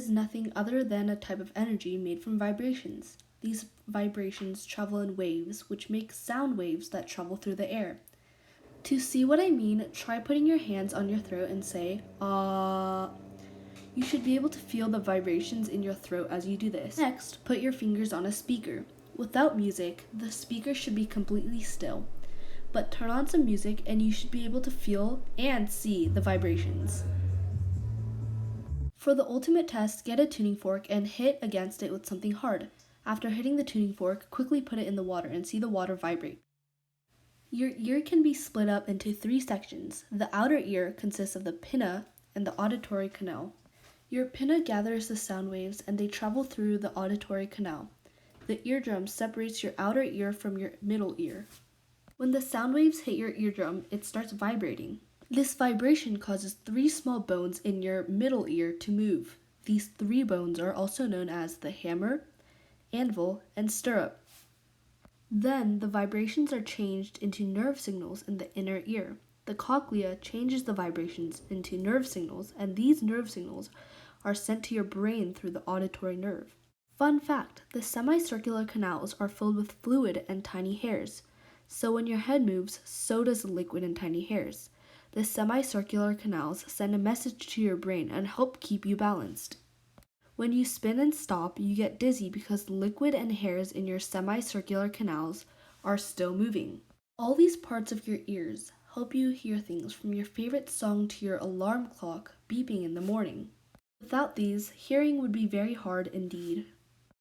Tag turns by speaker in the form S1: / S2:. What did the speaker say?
S1: is nothing other than a type of energy made from vibrations. These vibrations travel in waves, which make sound waves that travel through the air. To see what I mean, try putting your hands on your throat and say, ah. You should be able to feel the vibrations in your throat as you do this. Next, put your fingers on a speaker. Without music, the speaker should be completely still. But turn on some music and you should be able to feel and see the vibrations. For the ultimate test, get a tuning fork and hit against it with something hard. After hitting the tuning fork, quickly put it in the water and see the water vibrate. Your ear can be split up into 3 sections. The outer ear consists of the pinna and the auditory canal. Your pinna gathers the sound waves and they travel through the auditory canal. The eardrum separates your outer ear from your middle ear. When the sound waves hit your eardrum, it starts vibrating. This vibration causes 3 small bones in your middle ear to move. These 3 bones are also known as the hammer, anvil, and stirrup. Then the vibrations are changed into nerve signals in the inner ear. The cochlea changes the vibrations into nerve signals, and these nerve signals are sent to your brain through the auditory nerve. Fun fact, the semicircular canals are filled with fluid and tiny hairs. So when your head moves, so does the liquid and tiny hairs. The semicircular canals send a message to your brain and help keep you balanced. When you spin and stop, you get dizzy because the liquid and hairs in your semicircular canals are still moving. All these parts of your ears help you hear things from your favorite song to your alarm clock beeping in the morning. Without these, hearing would be very hard indeed.